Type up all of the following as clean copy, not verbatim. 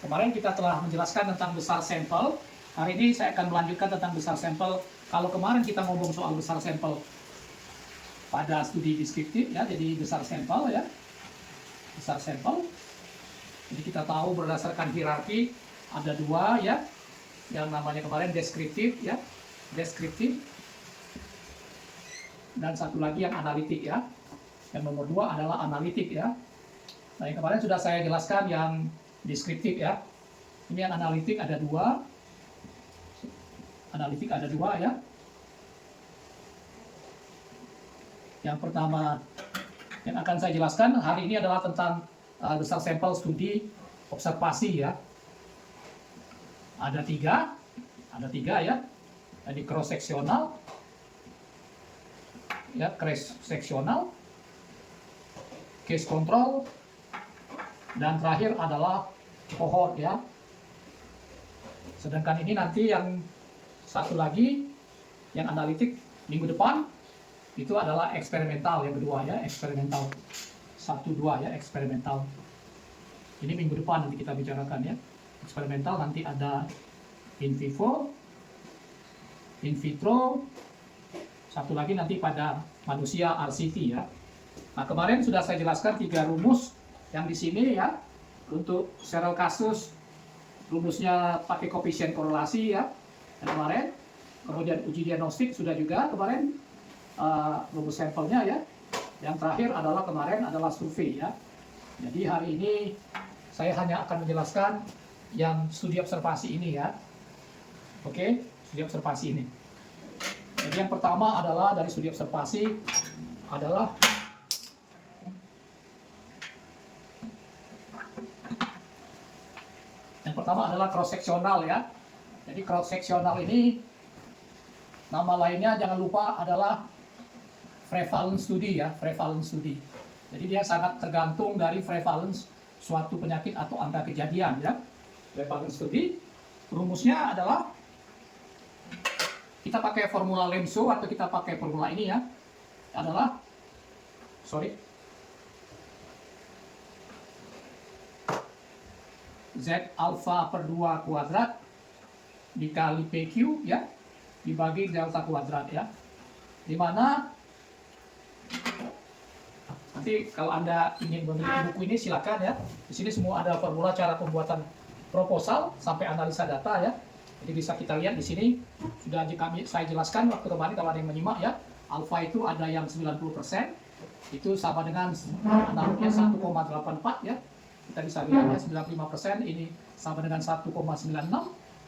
Kemarin kita telah menjelaskan tentang besar sampel. Hari ini saya akan melanjutkan tentang besar sampel. Kalau kemarin kita ngomong soal besar sampel pada studi deskriptif, ya, jadi besar sampel, ya, besar sampel. Jadi kita tahu berdasarkan hierarki ada dua, ya, yang namanya kemarin deskriptif, ya, deskriptif, dan satu lagi yang analitik, ya. Yang nomor dua adalah analitik, ya. Nah, yang kemarin sudah saya jelaskan yang deskriptif, ya. Ini yang analitik ada dua. Analitik ada dua, ya. Yang pertama yang akan saya jelaskan hari ini adalah tentang besar sampel studi observasi, ya. Ada tiga, ya. Jadi cross seksional, ya, cross seksional, case control, dan terakhir adalah cohort, ya. Sedangkan ini nanti yang satu lagi, yang analitik minggu depan, itu adalah eksperimental yang kedua, ya, eksperimental. 1-2, ya, eksperimental. Ini minggu depan nanti kita bicarakan, ya. Eksperimental nanti ada in vivo, in vitro, satu lagi nanti pada manusia RCT, ya. Nah, kemarin sudah saya jelaskan 3 rumus yang di sini, ya. Untuk serial kasus, rumusnya pakai koefisien korelasi, ya, yang kemarin. Kemudian uji diagnostik sudah juga kemarin, rumus sampelnya, ya. Yang terakhir adalah kemarin adalah survei, ya. Jadi hari ini saya hanya akan menjelaskan yang studi observasi ini, ya. Oke, studi observasi ini. Jadi yang pertama adalah dari studi observasi adalah yang pertama adalah cross seksional, ya. Jadi cross seksional ini nama lainnya jangan lupa adalah prevalence study, ya, prevalence study. Jadi dia sangat tergantung dari prevalence suatu penyakit atau angka kejadian, ya. Prevalence study rumusnya adalah kita pakai formula Lemso atau kita pakai formula ini, ya. Adalah Z alpha per 2 kuadrat dikali PQ, ya, dibagi delta kuadrat, ya. Dimana nanti kalau Anda ingin memiliki buku ini silakan, ya. Di sini semua ada formula cara pembuatan proposal sampai analisa data, ya. Jadi bisa kita lihat di sini sudah saya jelaskan waktu kemarin kalau ada yang menyimak, ya. Alfa itu ada yang 90%, itu sama dengan analognya 1,84, ya. Kita bisa lihat, ya, 95% ini sama dengan 1,96,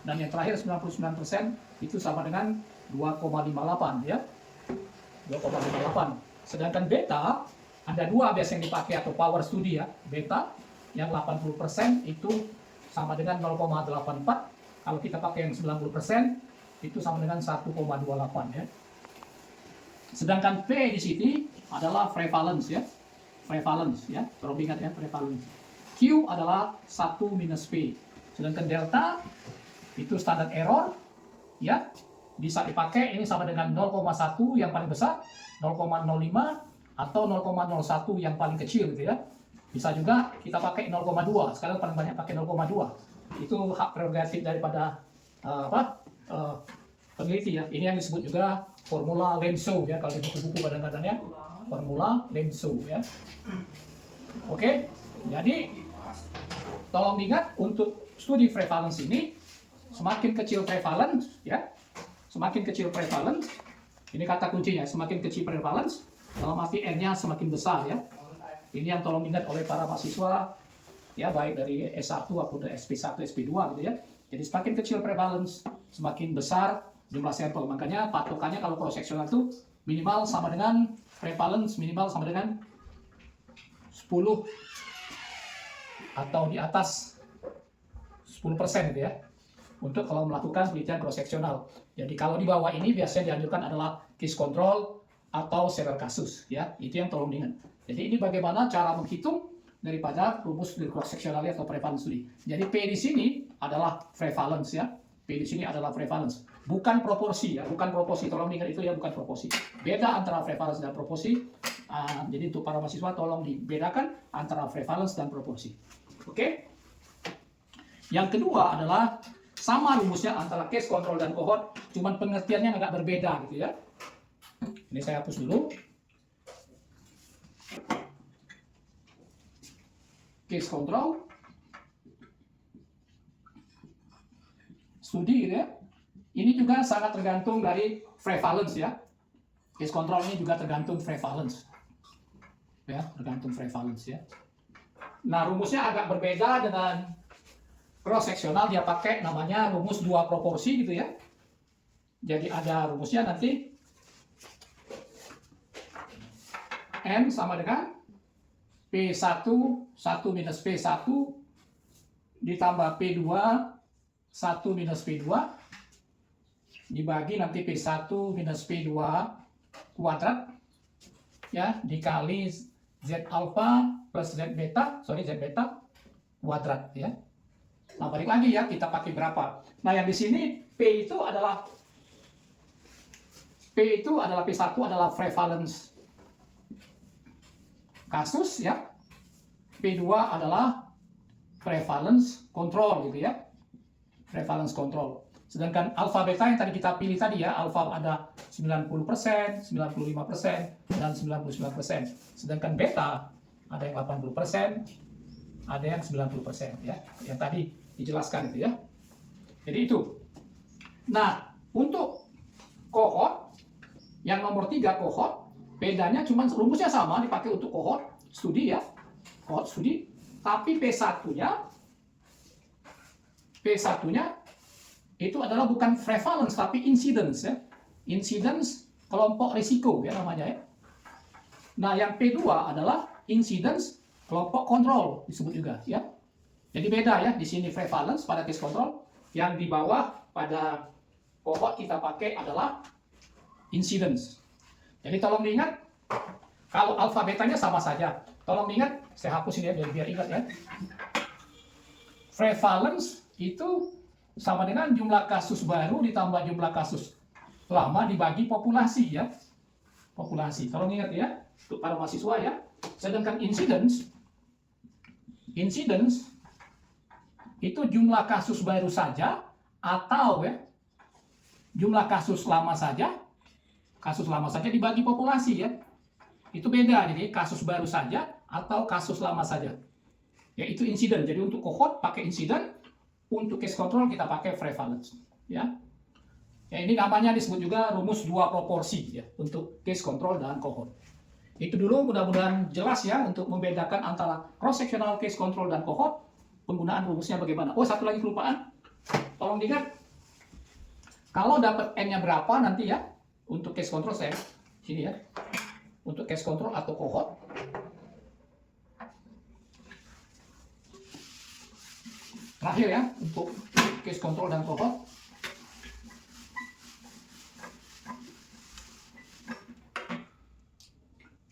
dan yang terakhir 99% itu sama dengan 2,58, ya. 2,58. Sedangkan beta ada dua biasanya yang dipakai atau power studi, ya. Beta yang 80% itu sama dengan 0,84. Kalau kita pakai yang 90% itu sama dengan 1,28, ya. Sedangkan P di sini adalah prevalence, ya. Prevalence, ya. Perlu ingat, ya, prevalence. Q adalah 1 minus P. Sedangkan delta itu standar error, ya. Bisa dipakai ini sama dengan 0,1 yang paling besar, 0,05 atau 0,01 yang paling kecil, gitu, ya. Bisa juga kita pakai 0,2. Sekarang paling banyak pakai 0,2. Itu hak prerogatif daripada peneliti, ya. Ini yang disebut juga formula Lemso, ya, kalau di buku-buku kadang-kadang, ya. Formula Lemso, ya. Oke. Jadi tolong ingat untuk studi prevalence ini semakin kecil prevalence, ya. Semakin kecil prevalence, ini kata kuncinya, semakin kecil prevalence, dalam arti N-nya semakin besar, ya. Ini yang tolong ingat oleh para mahasiswa, ya, baik dari S1 atau dari SP1, SP2, gitu, ya. Jadi semakin kecil prevalence, semakin besar jumlah sampel. Makanya patokannya kalau cross seksional itu minimal sama dengan prevalence minimal sama dengan 10 atau di atas 10%, gitu, ya. Untuk kalau melakukan penelitian cross seksional. Jadi kalau di bawah ini biasanya dianjurkan adalah case control atau serial kasus, ya. Itu yang tolong diingat. Jadi ini bagaimana cara menghitung daripada rumus dari cross seksional atau prevalence studi. Jadi P di sini adalah prevalence, ya. P di sini adalah prevalence, bukan proporsi, ya, bukan proporsi. Tolong diingat itu, ya, bukan proporsi. Beda antara prevalence dan proporsi. Jadi untuk para mahasiswa tolong dibedakan antara prevalence dan proporsi. Oke? Yang kedua adalah sama rumusnya antara case control dan cohort, cuman pengertiannya agak berbeda gitu ya. Ini saya hapus dulu. Case control, studi gitu ya. Ini juga sangat tergantung dari prevalence ya. Case control ini juga tergantung prevalence. Ya, tergantung prevalence ya. Nah, rumusnya agak berbeda dengan cross seksional, dia pakai namanya rumus 2 proporsi gitu ya. Jadi ada rumusnya nanti N sama dengan P1 1 minus P1 ditambah P2 1 minus P2 dibagi nanti P1 minus P2 kuadrat ya dikali Z alpha plus Z beta kuadrat ya. Nah, balik lagi ya, kita pakai berapa? Nah, yang di sini P itu adalah P1 adalah prevalence kasus ya. P2 adalah prevalence control gitu ya. Prevalence control. Sedangkan alpha beta yang tadi kita pilih tadi ya, alpha ada 90%, 95%, dan 99%. Sedangkan beta ada yang 80%, ada yang 90% ya. Yang tadi dijelaskan itu ya. Jadi itu. Nah, untuk cohort yang nomor 3 cohort, bedanya cuma rumusnya sama dipakai untuk cohort studi ya. Cohort studi, tapi P1-nya itu adalah bukan prevalence tapi incidence ya. Incidence kelompok risiko ya namanya ya. Nah, yang P2 adalah incidence kelompok kontrol disebut juga ya. Jadi beda ya, di sini prevalence pada case control, yang di bawah pada cohort kita pakai adalah incidence. Jadi tolong diingat, kalau alpha betanya sama saja. Tolong diingat, saya hapus ini ya biar ingat ya. Prevalence itu sama dengan jumlah kasus baru ditambah jumlah kasus lama dibagi populasi ya. Populasi. Tolong ingat ya, untuk para mahasiswa ya. Sedangkan incidence itu jumlah kasus baru saja atau ya jumlah kasus lama saja dibagi populasi ya. Itu beda, jadi kasus baru saja atau kasus lama saja. Yaitu insiden. Jadi untuk cohort pakai insiden, untuk case control kita pakai prevalence ya. Ya, ini namanya disebut juga rumus 2 proporsi ya untuk case control dan cohort. Itu dulu, mudah-mudahan jelas ya untuk membedakan antara cross sectional case control dan cohort, penggunaan rumusnya bagaimana. Oh, satu lagi kelupaan. Tolong diingat. Kalau dapat N-nya berapa nanti ya untuk case control saya sini ya. Untuk case control atau cohort. Terakhir ya untuk case control dan cohort.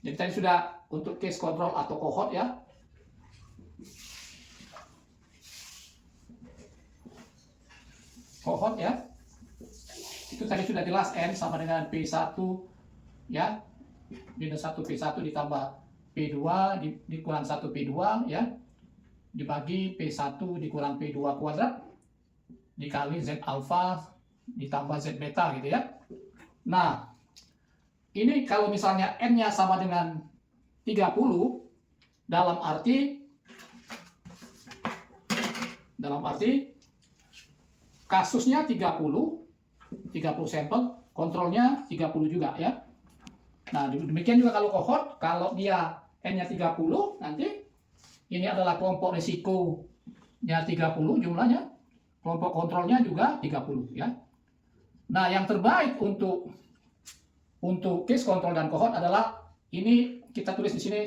Jadi tadi sudah untuk case control atau cohort ya. Cohort ya. Itu tadi sudah jelas N sama dengan P1 ya. Minus 1 P1 ditambah P2 dikurang 1 P2 ya. Dibagi P1 dikurang P2 kuadrat dikali Z alpha ditambah Z beta gitu ya. Nah, ini kalau misalnya N-nya sama dengan 30 dalam arti kasusnya 30 sampel, kontrolnya 30 juga ya. Nah, demikian juga kalau cohort, kalau dia N-nya 30 nanti ini adalah kelompok risikonya 30 jumlahnya, kelompok kontrolnya juga 30 ya. Nah, yang terbaik untuk case control dan cohort adalah ini kita tulis di sini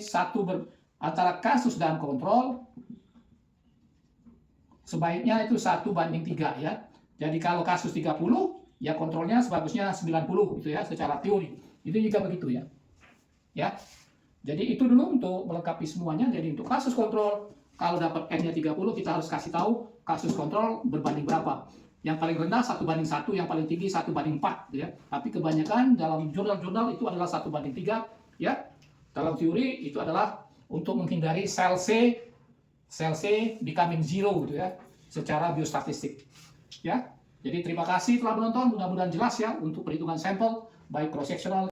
antara kasus dan kontrol sebaiknya itu 1:3 ya. Jadi kalau kasus 30 ya kontrolnya sebagusnya 90 gitu ya secara teori. Itu juga begitu ya. Ya. Jadi itu dulu untuk melengkapi semuanya. Jadi untuk kasus kontrol, kalau dapat N-nya 30, kita harus kasih tahu kasus kontrol berbanding berapa. Yang paling rendah 1:1, yang paling tinggi 1:4, ya. Tapi kebanyakan dalam jurnal-jurnal itu adalah 1:3, ya. Dalam teori itu adalah untuk menghindari sel C becoming zero, gitu ya. secara biostatistik. Ya, jadi terima kasih telah menonton. Mudah-mudahan jelas ya untuk perhitungan sampel baik cross sectional